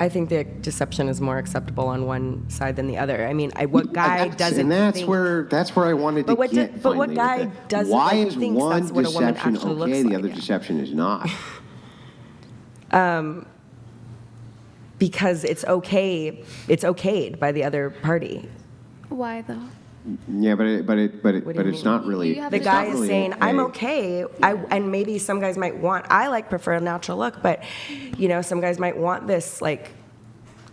I think the deception is more acceptable on one side than the other. I mean, what guy doesn't and that's think... where I wanted to get. But what guy doesn't why like, is thinks one that's what a woman deception actually looks okay, like? the other deception is not? Because it's okay. It's okayed by the other party. Why though? Yeah, but it's not really. The The it's guy not is really saying, okay. I'm okay. And maybe some guys might want, prefer a natural look, but, some guys might want this, like,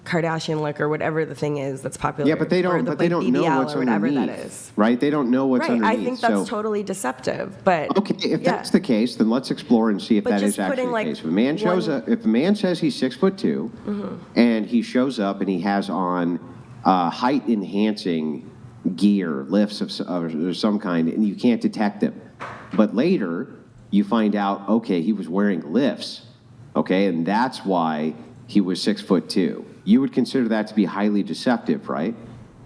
Kardashian look or whatever the thing is that's popular. Yeah, but they don't. But they don't know BBL what's or whatever underneath, that is. right? They don't know what's Right. underneath. I think that's totally deceptive. But okay, if that's the case, then let's explore and see if But that just is actually putting, the like, case. If a man shows one- up, if a man says he's 6'2", and he shows up and he has on height enhancing gear, lifts of some kind, and you can't detect him, but later you find out, okay, he was wearing lifts, okay, and that's why he was 6'2". You would consider that to be highly deceptive, right?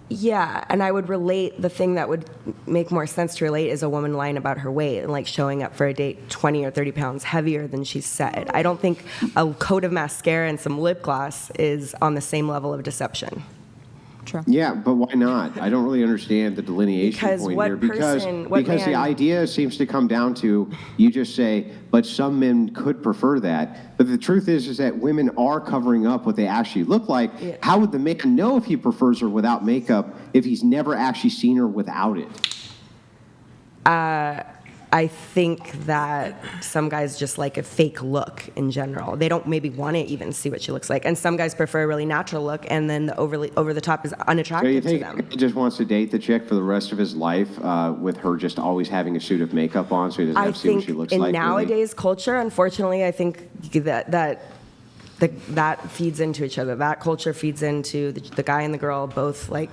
yeah, and I would relate, the thing that would make more sense to relate is a woman lying about her weight and like showing up for a date 20 or 30 pounds heavier than she said. I don't think a coat of mascara and some lip gloss is on the same level of deception. True. Yeah, but why not? I don't really understand the delineation Because point what here. person- what Because the man- idea seems to come down to, you just say, but some men could prefer that. But the truth is that women are covering up what they actually look like. Yeah. How would the man know if he prefers her without makeup if he's never actually seen her without it? I think that some guys just like a fake look in general. They don't maybe want to even see what she looks like. And some guys prefer a really natural look, and then the over the top is So you unattractive to think them. he just wants to date the chick for the rest of his life with her just always having a suit of makeup on so he doesn't I have to see what think she looks in like? really? nowadays culture, unfortunately, I think that feeds into each other. That culture feeds into the guy and the girl both like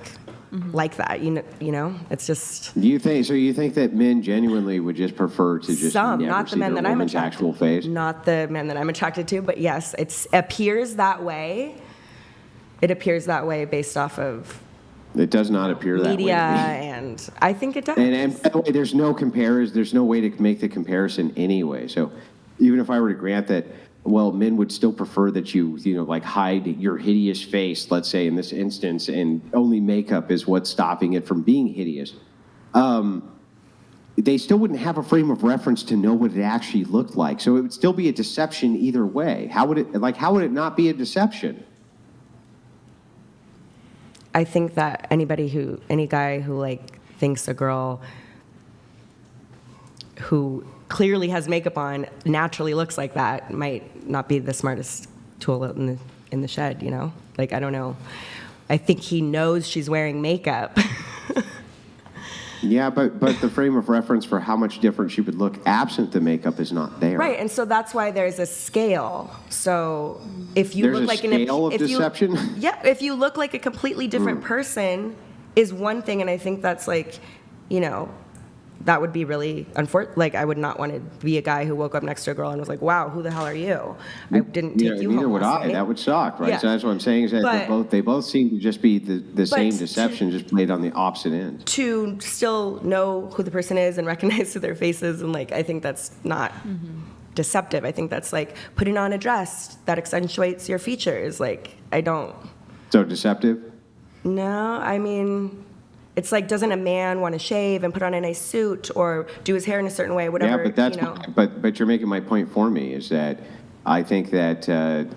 that. You know, it's just You think that men genuinely would just prefer to just some, never not the see men their that I'm woman's attracted actual face? Not the men that I'm attracted to, but yes, it appears that way. It appears that way based off of It does not appear that way. media, to me. and I think it does. And by the way, there's no way to make the comparison anyway. So even if I were to grant that, well, men would still prefer that you like hide your hideous face, let's say in this instance, and only makeup is what's stopping it from being hideous. They still wouldn't have a frame of reference to know what it actually looked like. So it would still be a deception either way. How would it not be a deception? I think that any guy who like thinks a girl who clearly has makeup on naturally looks like that might not be the smartest tool in the shed, Like, I don't know. I think he knows she's wearing makeup. Yeah, but the frame of reference for how much different she would look absent the makeup is not there. Right, and so that's why there's a scale. So if you There's look a like scale of deception? if you look like a completely different person is one thing, and I think that's like, that would be really unfortunate. Like, I would not want to be a guy who woke up next to a girl and was like, "Wow, who the hell are you? I didn't take you home Neither would last I. night." That would suck, right? Yeah. So that's what I'm saying is that they both seem to just be the same deception, just played on the opposite end. To still know who the person is and recognize who their face is, and like, I think that's not deceptive. I think that's like putting on a dress that accentuates your features. Like, I don't. So deceptive? No, I mean, it's like, doesn't a man want to shave and put on a nice suit or do his hair in a certain way, whatever? Yeah, but you're making my point for me is that I think that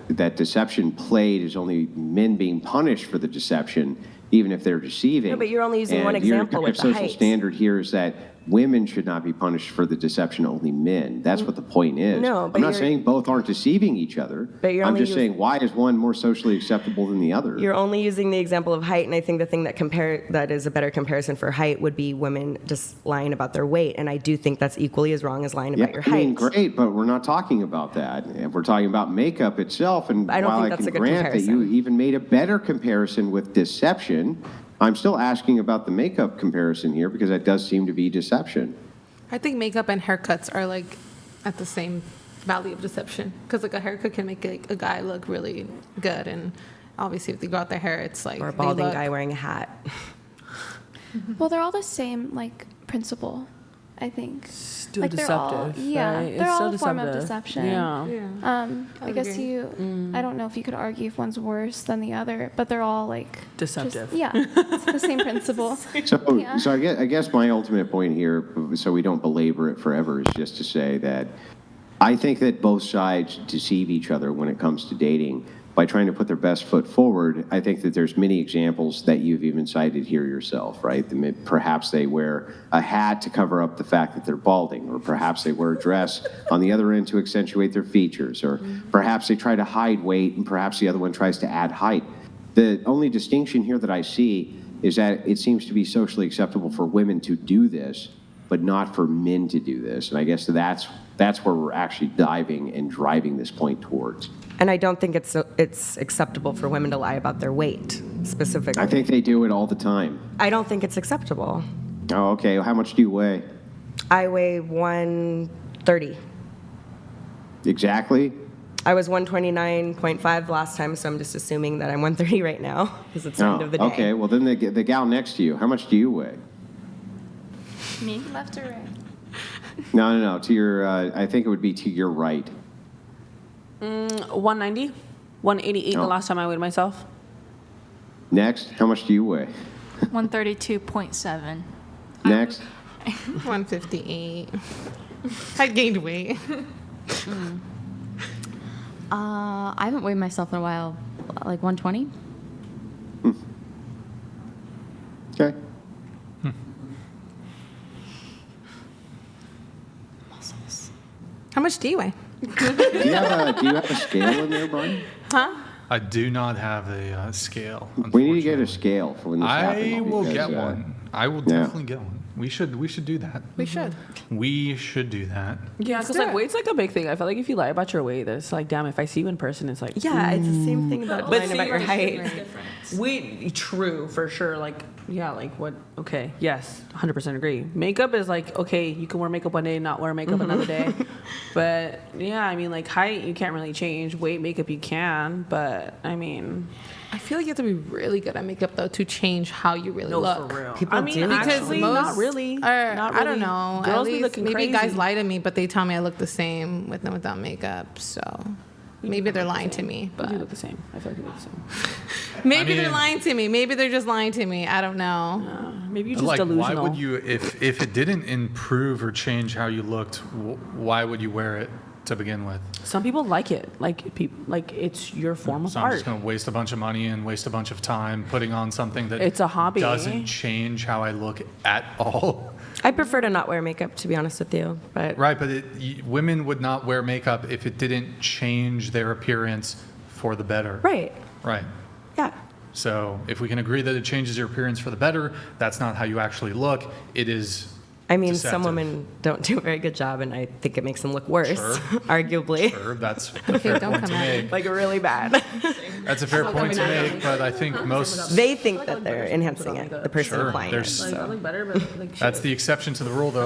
that deception played is only men being punished for the deception, even if they're deceiving. No, but you're only using one And your example kind with of the social height. standard here is that women should not be punished for the deception, only men. That's what the point is. No, but I'm not you're- saying both aren't deceiving each other. But you're I'm only just saying, why is one more socially acceptable than the other? You're only using the example of height, and I think the thing that is a better comparison for height would be women just lying about their weight, and I do think that's equally as wrong as lying about your height. I mean, great, but we're not talking about that. If we're talking about makeup itself, and I don't while think I that's can a good grant that you comparison. even made a better comparison with deception, I'm still asking about the makeup comparison here because that does seem to be deception. I think makeup and haircuts are like at the same value of deception because like a haircut can make a guy look really good, and obviously if they grow out their hair, it's like Or a they balding look- guy wearing a hat. Well, they're all the same, like, principle. I think. Still Like, they're all- deceptive. yeah, right? they're It's all still a form of deceptive. deception. Yeah. I guess agree. I don't know if you could argue if one's worse than the other, but they're all like Deceptive. Yeah, it's the same principle. So, Yeah. so I guess my ultimate point here, so we don't belabor it forever, is just to say that I think that both sides deceive each other when it comes to dating by trying to put their best foot forward. I think that there's many examples that you've even cited here yourself, right? Perhaps they wear a hat to cover up the fact that they're balding, or perhaps they wear a dress on the other end to accentuate their features, or perhaps they try to hide weight, and perhaps the other one tries to add height. The only distinction here that I see is that it seems to be socially acceptable for women to do this, but not for men to do this. And I guess that's where we're actually diving and driving this point towards. And I don't think it's acceptable for women to lie about their weight specifically. I think they do it all the time. I don't think it's acceptable. Oh, okay. How much do you weigh? I weigh 130. Exactly? I was 129.5 last time, so I'm just assuming that I'm 130 right now because it's the end of the day. Okay. Well, then the gal next to you, how much do you weigh? Me, left or right? No. To your, I think it would be to your right. 190, 188 Oh. the last time I weighed myself. Next, how much do you weigh? 132.7. Next, 158. I gained weight. I haven't weighed myself in a while. Like 120? okay. How much do you weigh? Do you have a scale in there, Brian? I do not have a scale. We need to get a unfortunately. scale for when this happens. I will because, get one. I will yeah. definitely get one. We should do that. We should. We should do that. Yeah, because do like it. weight's like a big thing. I feel like if you lie about your weight, it's like, damn, if I see you in person, it's like, Yeah, it's the same thing about lying about your height. we true for sure. Like, yeah, like what? Okay, yes, 100% agree. Makeup is like, okay, you can wear makeup one day, not wear makeup another day. But yeah, I mean, like height, you can't really change. Weight, makeup, you can. But I mean, I feel like you have to be really good at makeup though to change how you really no, look. for real. People I mean, do. Because actually, not really. I don't really. know. Girls At be least looking maybe crazy. guys lie to me, but they tell me I look the same with and without makeup. So maybe they're lying to me. But you But look the same. I feel like you look the same. maybe I they're mean- lying to me. Maybe they're just lying to me. I don't know. Maybe you're just Like, delusional. why would you, if it didn't improve or change how you looked, why would you wear it to begin with? Some people like it. Like it's your form of So I'm art. just going to waste a bunch of money and waste a bunch of time putting on something that It's a hobby. doesn't change how I look at all. I prefer to not wear makeup, to be honest with you. But Right, but women would not wear makeup if it didn't change their appearance for the better. right, Right. yeah. So if we can agree that it changes your appearance for the better, that's not how you actually look. It is. I mean, deceptive. some women don't do a very good job, and I think it makes them look worse, Sure. arguably. Sure, that's a fair don't point to come at me. make. Like really bad. That's a fair point to make, but I think most. They think that they're enhancing it, the person Sure, applying it. there's- So. I look better, but like That's the exception to the rule, though.